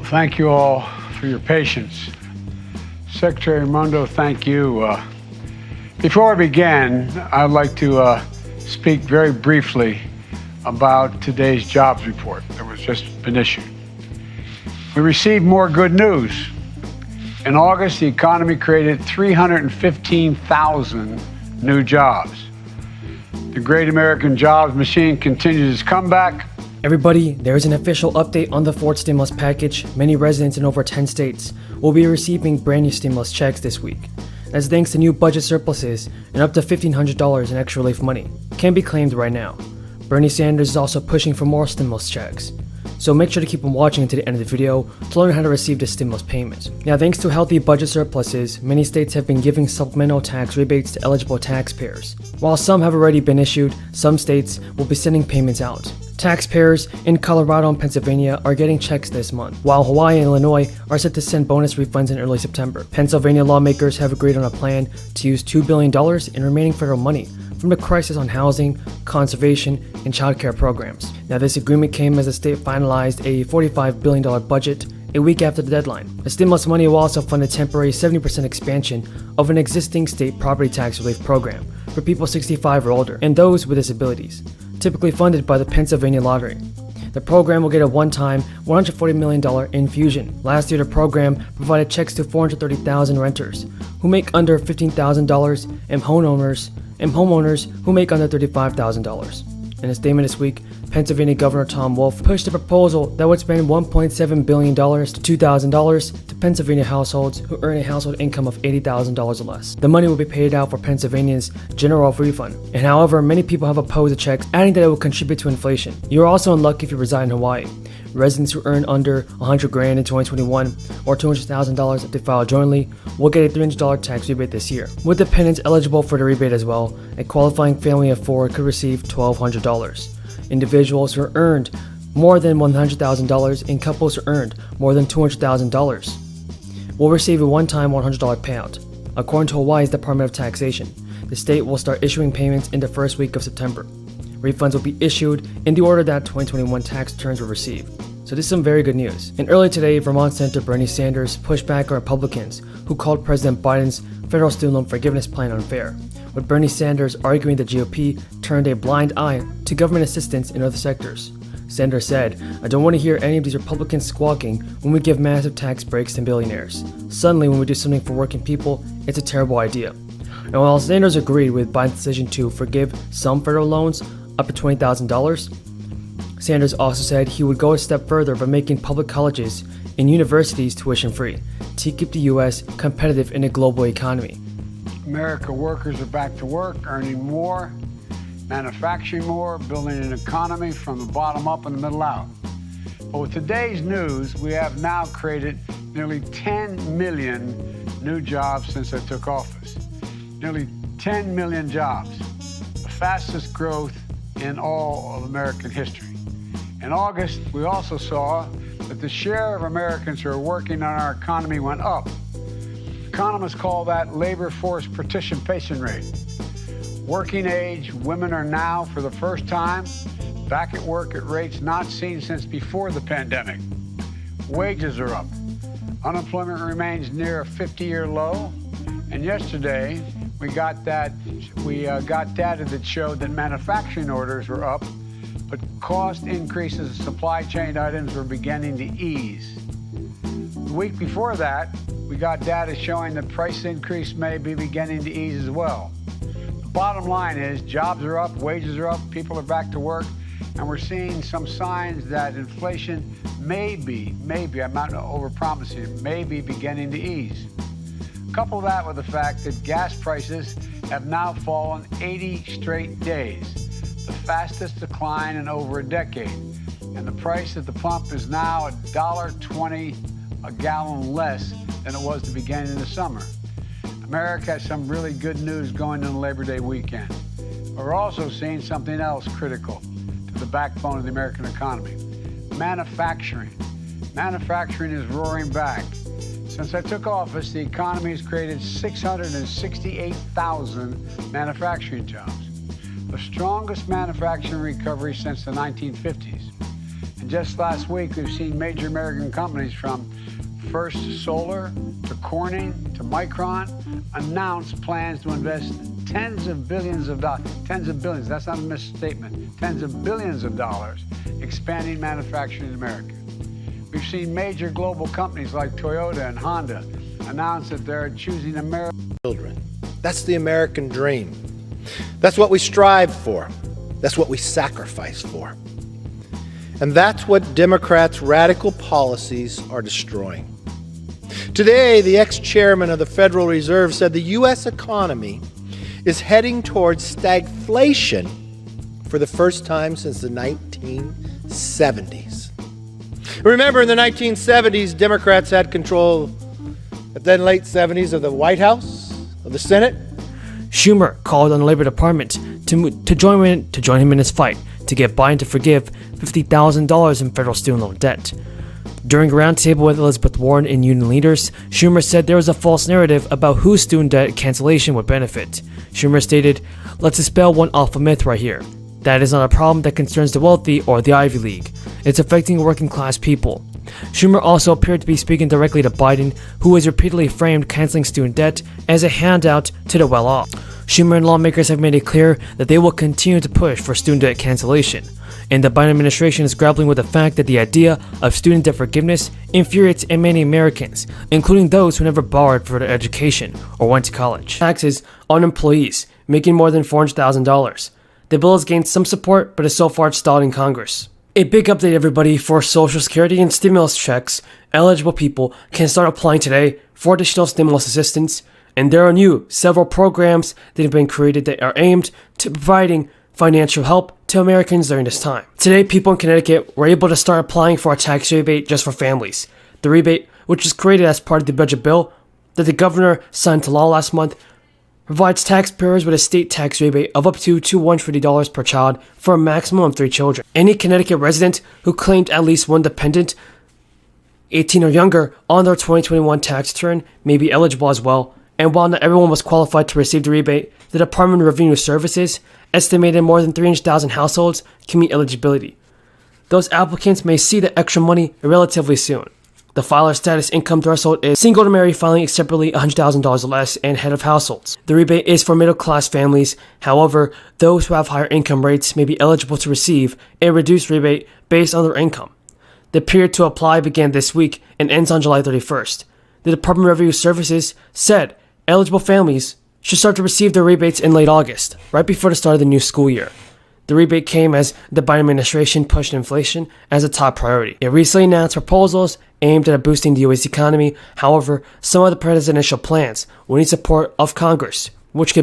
Thank you all for your patience. Secretary Raimondo, thank you. Before I begin, I'd like to speak very briefly about today's jobs report that was just been issued. We received more good news. In August, the economy created 315,000 new jobs. The great American jobs machine continues its comeback. Everybody, there is an official update on the fourth stimulus package. Many residents in over 10 states will be receiving brand new stimulus checks this week. That's thanks to new budget surpluses and up to $1,500 in extra relief money can be claimed right now. Bernie Sanders is also pushing for more stimulus checks. So make sure to keep on watching until the end of the video to learn how to receive the stimulus payments. Now, thanks to healthy budget surpluses, many states have been giving supplemental tax rebates to eligible taxpayers. While some have already been issued, some states will be sending payments out. Taxpayers in Colorado and Pennsylvania are getting checks this month, while Hawaii and Illinois are set to send bonus refunds in early September. Pennsylvania lawmakers have agreed on a plan to use $2 billion in remaining federal money from the crisis on housing, conservation, and childcare programs. Now, this agreement came as the state finalized a $45 billion budget a week after the deadline. The stimulus money will also fund a temporary 70% expansion of an existing state property tax relief program for people 65 or older and those with disabilities, typically funded by the Pennsylvania Lottery. The program will get a one-time $140 million infusion. Last year, the program provided checks to 430,000 renters who make under $15,000 and homeowners who make under $35,000. In a statement this week, Pennsylvania Governor Tom Wolf pushed a proposal that would spend $1.7 billion to $2,000 to Pennsylvania households who earn a household income of $80,000 or less. The money will be paid out for Pennsylvanians' general refund. And however, many people have opposed the checks, adding that it will contribute to inflation. You're also in luck if you reside in Hawaii. Residents who earn under $100,000 in 2021 or $200,000 if they file jointly will get a $300 tax rebate this year. With dependents eligible for the rebate as well, a qualifying family of four could receive $1,200. Individuals who earned more than $100,000 and couples who earned more than $200,000 will receive a one-time $100 payout. According to Hawaii's Department of Taxation, the state will start issuing payments in the first week of September. Refunds will be issued in the order that 2021 tax returns were received. So this is some very good news. And earlier today, Vermont Senator Bernie Sanders pushed back on Republicans who called President Biden's federal student loan forgiveness plan unfair, with Bernie Sanders arguing the GOP turned a blind eye to government assistance in other sectors. Sanders said, "I don't want to hear any of these Republicans squawking when we give massive tax breaks to billionaires. Suddenly, when we do something for working people, it's a terrible idea." And while Sanders agreed with Biden's decision to forgive some federal loans up to $20,000, Sanders also said he would go a step further by making public colleges and universities tuition-free to keep the U.S. competitive in a global economy. America workers are back to work, earning more, manufacturing more, building an economy from the bottom up and the middle out. But with today's news, we have now created nearly 10 million new jobs since I took office. Nearly 10 million jobs, the fastest growth in all of American history. In August, we also saw that the share of Americans who are working on our economy went up. Economists call that labor force participation rate. Working age women are now, for the first time, back at work at rates not seen since before the pandemic. Wages are up. Unemployment remains near a 50-year low. And yesterday, we got data that showed that manufacturing orders were up, but cost increases in supply chain items were beginning to ease. The week before that, we got data showing that price increase may be beginning to ease as well. The bottom line is jobs are up, wages are up, people are back to work, and we're seeing some signs that inflation may be, I'm not overpromising, may be beginning to ease. Couple that with the fact that gas prices have now fallen 80 straight days, the fastest decline in over a decade. And the price at the pump is now $1.20 a gallon less than it was at the beginning of the summer. America has some really good news going into Labor Day weekend. We're also seeing something else critical to the backbone of the American economy. Manufacturing. Manufacturing is roaring back. Since I took office, the economy has created 668,000 manufacturing jobs, the strongest manufacturing recovery since the 1950s. And And just last week, we've seen major American companies from First Solar to Corning to Micron announce plans to invest tens of billions, that's not a misstatement, tens of billions of dollars expanding manufacturing in America. We've seen major global companies like Toyota and Honda announce that they're choosing America. Children. That's the American dream. That's what we strive for. That's what we sacrifice for. And that's what Democrats' radical policies are destroying. Today, the ex-chairman of the Federal Reserve said the U.S. economy is heading towards stagflation for the first time since the 1970s. Remember, in the 1970s, Democrats had control, at then late 70s, of the White House, of the Senate. Schumer called on the Labor Department to join him in his fight to get Biden to forgive $50,000 in federal student loan debt. During a roundtable with Elizabeth Warren and union leaders, Schumer said there was a false narrative about whose student debt cancellation would benefit. Schumer stated, "Let's dispel one awful myth right here. That is not a problem that concerns the wealthy or the Ivy League. It's affecting working class people." Schumer also appeared to be speaking directly to Biden, who has repeatedly framed canceling student debt as a handout to the well-off. Schumer and lawmakers have made it clear that they will continue to push for student debt cancellation, and the Biden administration is grappling with the fact that the idea of student debt forgiveness infuriates many Americans, including those who never borrowed for their education or went to college. Taxes on employees making more than $400,000. The bill has gained some support, but is so far stalled in Congress. A big update, everybody. For Social Security and stimulus checks, eligible people can start applying today for additional stimulus assistance, and there are several programs that have been created that are aimed to providing financial help to Americans during this time. Today, people in Connecticut were able to start applying for a tax rebate just for families. The rebate, which was created as part of the budget bill that the governor signed into law last month, provides taxpayers with a state tax rebate of up to $250 per child for a maximum of 3 children. Any Connecticut resident who claimed at least one dependent, 18 or younger, on their 2021 tax return may be eligible as well. And while not everyone was qualified to receive the rebate, the Department of Revenue Services estimated more than 300,000 households can meet eligibility. Those applicants may see the extra money relatively soon. The filer status income threshold is single to married filing separately $100,000 or less and head of households. The rebate is for middle-class families. However, those who have higher income rates may be eligible to receive a reduced rebate based on their income. The period to apply began this week and ends on July 31st. The Department of Revenue Services said eligible families should start to receive their rebates in late August, right before the start of the new school year. The rebate came as the Biden administration pushed inflation as a top priority. It recently announced proposals aimed at boosting the U.S. economy. However, some of the president's initial plans will need support of Congress, which could